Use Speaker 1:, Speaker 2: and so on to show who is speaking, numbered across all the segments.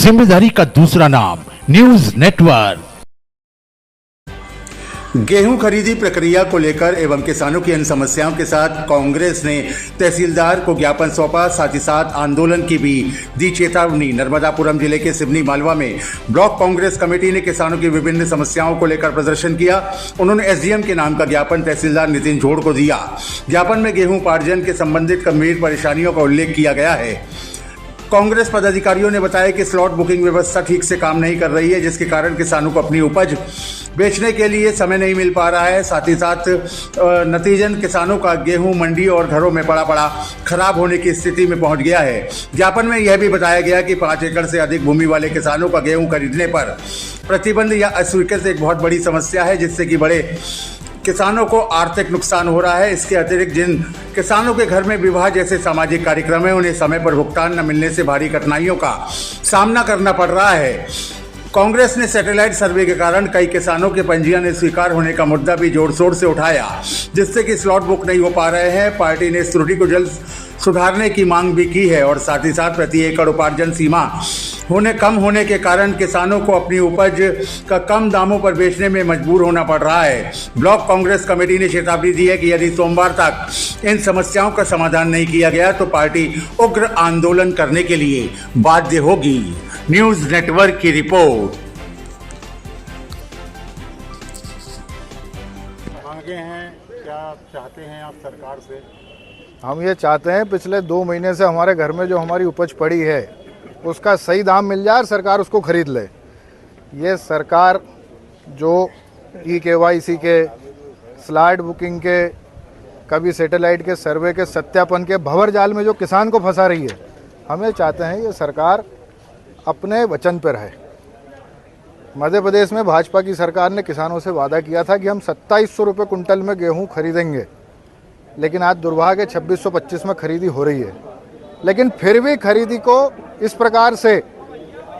Speaker 1: जिम्मेदारी का दूसरा नाम न्यूज नेटवर्क।
Speaker 2: गेहूं खरीदी प्रक्रिया को लेकर एवं किसानों की इन समस्याओं के साथ कांग्रेस ने तहसीलदार को ज्ञापन सौंपा। साथ ही साथ आंदोलन की भी दी चेतावनी। नर्मदापुरम जिले के सिवनी मालवा में ब्लॉक कांग्रेस कमेटी ने किसानों की विभिन्न समस्याओं को लेकर प्रदर्शन किया। उन्होंने एसडीएम के नाम का ज्ञापन तहसीलदार नितिन जोड़ को दिया। ज्ञापन में गेहूं उपार्जन के संबंधित गंभीर परेशानियों का उल्लेख किया गया है। कांग्रेस पदाधिकारियों ने बताया कि स्लॉट बुकिंग व्यवस्था ठीक से काम नहीं कर रही है, जिसके कारण किसानों को अपनी उपज बेचने के लिए समय नहीं मिल पा रहा है। साथ ही साथ नतीजन किसानों का गेहूं मंडी और घरों में पड़ा खराब होने की स्थिति में पहुंच गया है। ज्ञापन में यह भी बताया गया कि 5 एकड़ से अधिक भूमि वाले किसानों का गेहूं खरीदने पर प्रतिबंध या अस्वीकृति एक बहुत बड़ी समस्या है, जिससे कि बड़े किसानों को आर्थिक नुकसान हो रहा है। इसके अतिरिक्त जिन किसानों के घर में विवाह जैसे सामाजिक कार्यक्रम है, उन्हें समय पर भुगतान न मिलने से भारी कठिनाइयों का सामना करना पड़ रहा है। कांग्रेस ने सैटेलाइट सर्वे के कारण कई किसानों के पंजीयन स्वीकार होने का मुद्दा भी जोर शोर से उठाया, जिससे कि स्लॉट बुक नहीं हो पा रहे हैं। पार्टी ने इस त्रुटि को जल्द सुधारने की मांग भी की है और साथ ही साथ प्रति एकड़ उपार्जन सीमा कम होने के कारण किसानों को अपनी उपज का कम दामों पर बेचने में मजबूर होना पड़ रहा है। ब्लॉक कांग्रेस कमेटी ने चेतावनी दी है कि यदि सोमवार तक इन समस्याओं का समाधान नहीं किया गया तो पार्टी उग्र आंदोलन करने के लिए बाध्य होगी। न्यूज नेटवर्क की रिपोर्ट।
Speaker 3: आगे हैं, क्या चाहते हैं आप सरकार से?
Speaker 4: हम ये चाहते हैं पिछले 2 महीने से हमारे घर में जो हमारी उपज पड़ी है उसका सही दाम मिल जाए और सरकार उसको खरीद ले। ये सरकार जो ई-KYC के, स्लॉट बुकिंग के, कभी सैटेलाइट के सर्वे के सत्यापन के भंवर जाल में जो किसान को फंसा रही है, हमें चाहते हैं ये सरकार अपने वचन पर रहे। मध्य प्रदेश में भाजपा की सरकार ने किसानों से वादा किया था कि हम 2700 रुपये कुंटल में गेहूँ खरीदेंगे, लेकिन आज दुर्भाग्य 2625 में खरीदी हो रही है। लेकिन फिर भी खरीदी को इस प्रकार से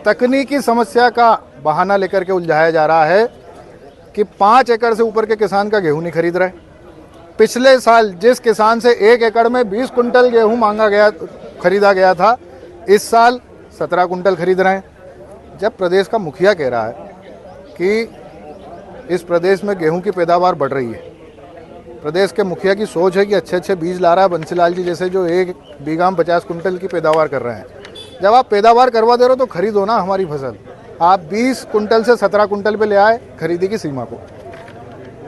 Speaker 4: तकनीकी समस्या का बहाना लेकर के उलझाया जा रहा है कि 5 एकड़ से ऊपर के किसान का गेहूं नहीं खरीद रहे। पिछले साल जिस किसान से 1 एकड़ में 20 कुंटल गेहूं खरीदा गया था, इस साल 17 कुंटल खरीद रहे हैं। जब प्रदेश का मुखिया कह रहा है कि इस प्रदेश में गेहूं की पैदावार बढ़ रही है, प्रदेश के मुखिया की सोच है कि अच्छे बीज ला रहा है, बंसीलाल जी जैसे जो 1 बीघा में 50 कुंटल की पैदावार कर रहे हैं। जब आप पैदावार करवा दे रहे हो तो खरीदो ना हमारी फसल। आप 20 कुंटल से 17 कुंटल पे ले आए खरीदी की सीमा को।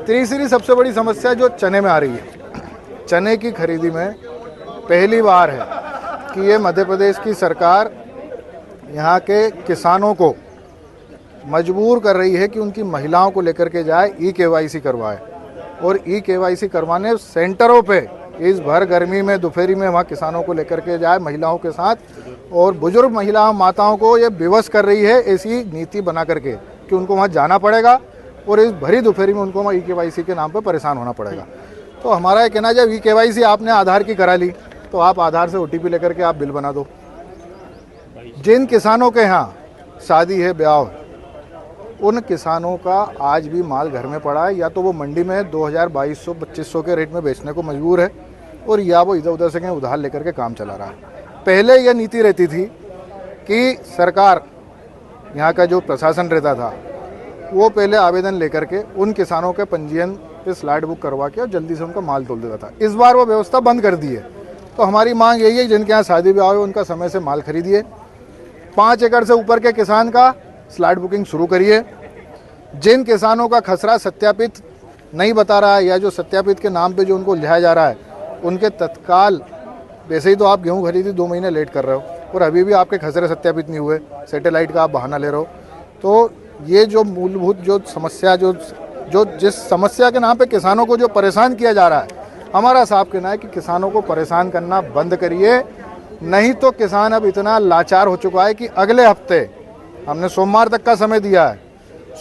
Speaker 4: तीसरी सबसे बड़ी समस्या जो चने में आ रही है, चने की खरीदी में पहली बार है कि ये मध्य प्रदेश की सरकार यहाँ के किसानों को मजबूर कर रही है कि उनकी महिलाओं को लेकर के जाए, ई-KYC करवाए। और ई-KYC करवाने सेंटरों पे इस भर गर्मी में दोपहरी में वहाँ किसानों को लेकर के जाए महिलाओं के साथ, और बुजुर्ग महिलाओं माताओं को ये विवश कर रही है ऐसी नीति बना करके कि उनको वहाँ जाना पड़ेगा और इस भरी दोपहरी में उनको वहाँ ई-KYC के नाम पे परेशान होना पड़ेगा। तो हमारा ये कहना है, जब ई-KYC आपने आधार की करा ली तो आप आधार से OTP लेकर के आप बिल बना दो। जिन किसानों के यहाँ शादी है, ब्याह है, उन किसानों का आज भी माल घर में पड़ा है, या तो वो मंडी में 2000, 2200-2500 के रेट में बेचने को मजबूर है, और या वो इधर उधर से कहीं उधार लेकर के काम चला रहा है। पहले यह नीति रहती थी कि सरकार, यहाँ का जो प्रशासन रहता था, वो पहले आवेदन लेकर के उन किसानों के पंजीयन पे स्लॉट बुक करवा के और जल्दी से उनका माल तोल देता था। इस बार वो व्यवस्था बंद कर दी है। तो हमारी मांग यही है, जिनके यहाँ शादी ब्याह हो उनका समय से माल खरीदिए। 5 एकड़ से ऊपर के किसान का स्लॉट बुकिंग शुरू करिए। जिन किसानों का खसरा सत्यापित नहीं बता रहा है, या जो सत्यापित के नाम पे जो उनको उलझाया जा रहा है, उनके तत्काल, वैसे ही तो आप गेहूं खरीदी 2 महीने लेट कर रहे हो और अभी भी आपके खसरे सत्यापित नहीं हुए, सैटेलाइट का आप बहाना ले रहे हो। तो ये जो मूलभूत जो समस्या जो जिस समस्या के नाम पे किसानों को जो परेशान किया जा रहा है, हमारा साफ कहना है कि किसानों को परेशान करना बंद करिए। नहीं तो किसान अब इतना लाचार हो चुका है कि अगले हफ्ते, हमने सोमवार तक का समय दिया है,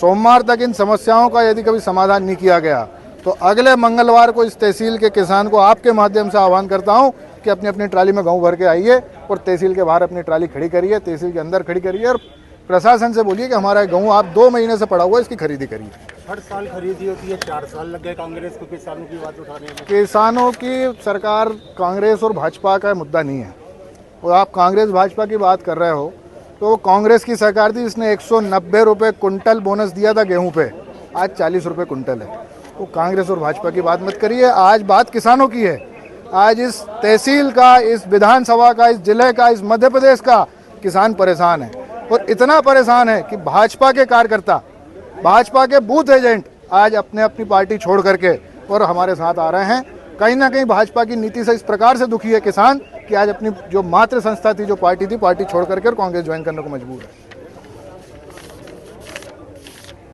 Speaker 4: सोमवार तक इन समस्याओं का यदि कभी समाधान नहीं किया गया तो अगले मंगलवार को इस तहसील के किसान को आपके माध्यम से आह्वान करता हूं कि अपनी अपनी ट्राली में गेहूं भर के आइए और तहसील के बाहर अपनी ट्राली खड़ी करिए, तहसील के अंदर खड़ी करिए, और प्रशासन से बोलिए कि हमारा गेहूं आप 2 महीने से पड़ा हुआ है, इसकी खरीदी करिए।
Speaker 3: हर साल खरीदी होती है, 4 साल लग गए कांग्रेस को किसानों की बात उठाने में।
Speaker 4: किसानों की सरकार कांग्रेस और भाजपा का मुद्दा नहीं है। और आप कांग्रेस भाजपा की बात कर रहे हो, तो कांग्रेस की सरकार थी, इसने 190 रुपये कुंटल बोनस दिया था गेहूं पे, आज 40 रुपये कुंटल है। तो कांग्रेस और भाजपा की बात मत करिए, आज बात किसानों की है। आज इस तहसील का, इस विधानसभा का, इस जिले का, इस मध्य प्रदेश का किसान परेशान है, और इतना परेशान है कि भाजपा के कार्यकर्ता, भाजपा के बूथ एजेंट आज अपने अपनी पार्टी छोड़ करके और हमारे साथ आ रहे हैं। कहीं ना कहीं भाजपा की नीति से इस प्रकार से दुखी है किसान कि आज अपनी जो मातृ संस्था थी, जो पार्टी थी, पार्टी छोड़ करके और कांग्रेस ज्वाइन करने को मजबूर है।